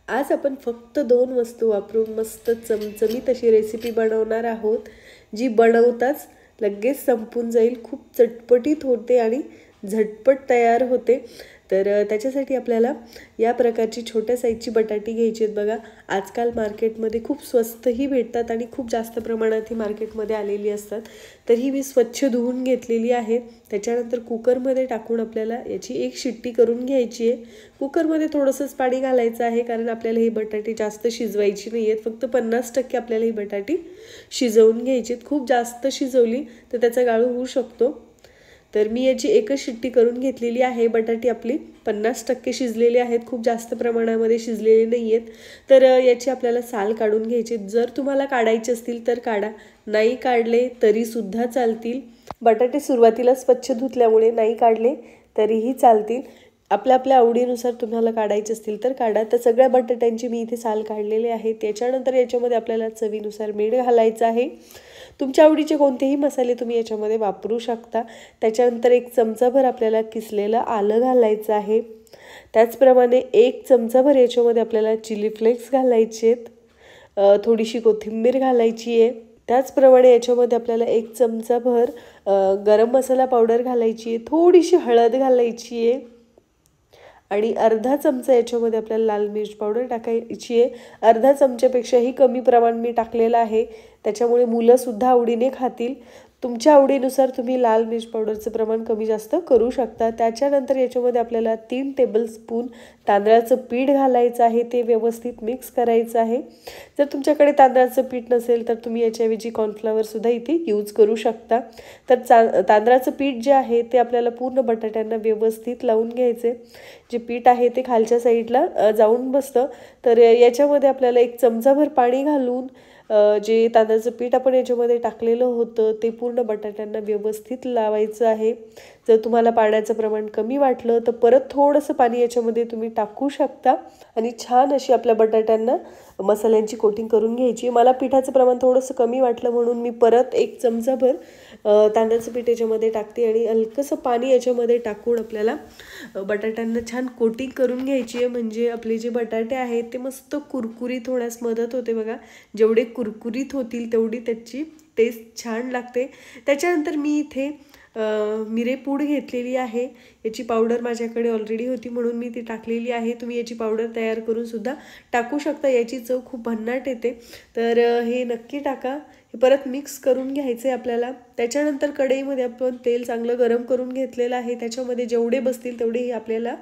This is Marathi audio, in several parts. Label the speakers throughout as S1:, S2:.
S1: आज आपण फक्त 2 वस्तू वापरून मस्त चमचमीत अशी रेसिपी बनवणार आहोत, जी बनवताच लगेच संपून जाईल. खूप चटपटीत होते आणि झटपट तयार होते. तर त्याच्यासाठी आपल्याला या प्रकारची छोट्या साईजची बटाटी घ्यायची आहेत बघा. आजकाल मार्केटमध्ये खूप स्वस्तही भेटतात आणि खूप जास्त प्रमाणात ही मार्केटमध्ये आलेली असतात. तर ही मी स्वच्छ धुवून घेतलेली आहे. त्याच्यानंतर कुकरमध्ये टाकून आपल्याला याची एक शिट्टी करून घ्यायची आहे. कुकरमध्ये थोडंसंच पाणी घालायचं आहे, कारण आपल्याला ही बटाटी जास्त शिजवायची नाही आहेत. फक्त 50% आपल्याला ही बटाटी शिजवून घ्यायची आहेत. खूप जास्त शिजवली तर त्याचा गाळू होऊ शकतो. तर मी याची एकच शिट्टी करून घेतलेली आहे. बटाटी आपली 50% शिजलेली आहेत, खूप जास्त प्रमाणामध्ये शिजलेली नाही आहेत. तर याची आपल्याला साल काढून घ्यायची. जर तुम्हाला काढायचे असतील तर काढा, नाही काढले तरीसुद्धा चालतील. बटाटे सुरुवातीला स्वच्छ धुतल्यामुळे नाही काढले तरीही चालतील. आपल्या आवडीनुसार तुम्हाला काढायचे असतील तर काढा. तर सगळ्या बटाट्यांची मी इथे साल काढलेले आहे. त्याच्यानंतर याच्यामध्ये आपल्याला चवीनुसार मीठ घालायचं आहे. तुमच्या आवडीचे कोणतेही मसाले तुम्ही याच्यामध्ये वापरू शकता. त्याच्यानंतर 1 चमचाभर आपल्याला किसलेलं आलं घालायचं आहे. त्याचप्रमाणे 1 चमचाभर याच्यामध्ये आपल्याला चिली फ्लेक्स घालायचे आहेत. थोडीशी कोथिंबीर घालायची आहे. त्याचप्रमाणे याच्यामध्ये आपल्याला 1 चमचाभर गरम मसाला पावडर घालायची आहे. थोडीशी हळद घालायची आहे आणि अर्धा चमचा याच्यामध्ये आपल्याला लाल मिर्च पावडर टाकायची आहे. अर्धा चमच्यापेक्षाही कमी प्रमाण मी टाकलेलं आहे, त्याच्यामुळे मुलंसुद्धा आवडीने खातील. तुमच्या आवडीनुसार तुम्ही लाल मिर्च पावडरचं प्रमाण कमी जास्त करू शकता. त्याच्यानंतर याच्यामध्ये आपल्याला 3 टेबलस्पून तांदळाचं पीठ घालायचं आहे. ते व्यवस्थित मिक्स करायचं आहे. जर तुमच्याकडे तांदळाचं पीठ नसेल तर तुम्ही याच्याऐवजी कॉर्नफ्लॉवरसुद्धा इथे यूज करू शकता. तर तांदळाचं पीठ जे आहे ते आपल्याला पूर्ण बटाट्यांना व्यवस्थित लावून घ्यायचे. जे पीठ आहे ते खालच्या साईडला जाऊन बसतं. तर याच्यामध्ये आपल्याला 1 चमचाभर पाणी घालून जे तांदळाचं पीठ आपण याच्यामध्ये टाकलेलं होतं ते पूर्ण बटाट्यांना व्यवस्थित लावायचं आहे. जर तुम्हाला पाण्याचं प्रमाण कमी वाटलं तर परत थोडंसं पाणी याच्यामध्ये तुम्ही टाकू शकता आणि छान अशी आपल्या बटाट्यांना मसाल्यांची कोटिंग करून घ्यायची. मला पिठाचं प्रमाण थोडंसं कमी वाटलं म्हणून मी परत 1 चमचाभर तांदळाचं पीठ याच्यामध्ये टाकते आणि हलकंसं पाणी याच्यामध्ये टाकून आपल्याला बटाट्यांना छान कोटिंग करून घ्यायची आहे. म्हणजे आपले जे बटाटे आहेत ते मस्त कुरकुरीत होण्यास मदत होते बघा. जेवढे कुरकुरीत होतील तेवढी त्याची टेस्ट छान लागते. त्याच्यानंतर मी इथे मिरेपूड घेतलेली आहे. याची पावडर माझ्याकडे ऑलरेडी होती म्हणून मी ती टाकलेली आहे. तुम्ही याची पावडर तयार करून सुद्धा टाकू शकता. याची चव खूप भन्नाट येते. तर हे नक्की टाका. हे परत मिक्स करून घ्यायचं आहे आपल्याला. त्याच्यानंतर कढईमध्ये आपण तेल चांगलं गरम करून घेतलेलं आहे. त्याच्यामध्ये जेवढे बसतील तेवढे आपल्याला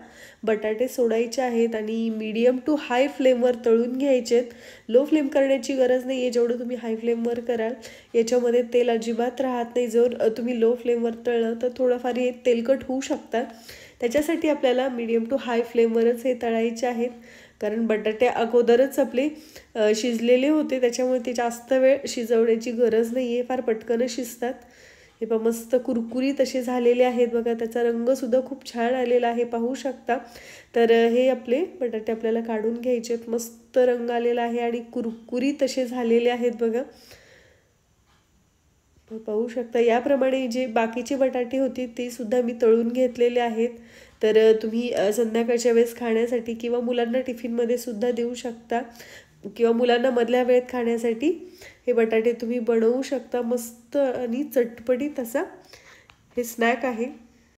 S1: बटाटे सोडायचे आहेत आणि मीडियम टू हाय फ्लेमवर तळून घ्यायचे आहेत. लो फ्लेम करण्याची गरज नाही आहे. जेवढं तुम्ही हाय फ्लेमवर कराल याच्यामध्ये तेल अजिबात राहत नाही. जर तुम्ही लो फ्लेमवर तळलं तर थोडंफार हे तेलकट होऊ शकतात. त्याच्यासाठी आपल्याला मीडियम टू हाय फ्लेमवरच हे तळायचे आहेत, कारण बटाटे अगोदरच आपले शिजलेले होते. त्याच्यामुळे ते जास्त वेळ शिजवण्याची गरज नाही आहे. फार पटकन शिजतात. हे पहा मस्त कुरकुरीत असे झालेले आहेत बघा. त्याचा रंगसुद्धा खूप छान आलेला आहे, पाहू शकता. तर हे आपले बटाटे आपल्याला काढून घ्यायचे आहेत. मस्त रंग आलेला आहे आणि कुरकुरीत असे झालेले आहेत बघा. पाहू शकता. याप्रमाणे जे बाकीचे बटाटे होते ते सुद्धा मी तळून घेतलेले आहेत. तर तुम्ही संध्याकाळच्या वेळेस खाण्यासाठी किंवा मुलांना टिफिनमध्ये सुद्धा देऊ शकता किंवा मुलांना मधल्या वेळेत खाण्यासाठी हे बटाटे तुम्ही बनवू शकता. मस्त आणि चटपटीत असा हे स्नॅक आहे.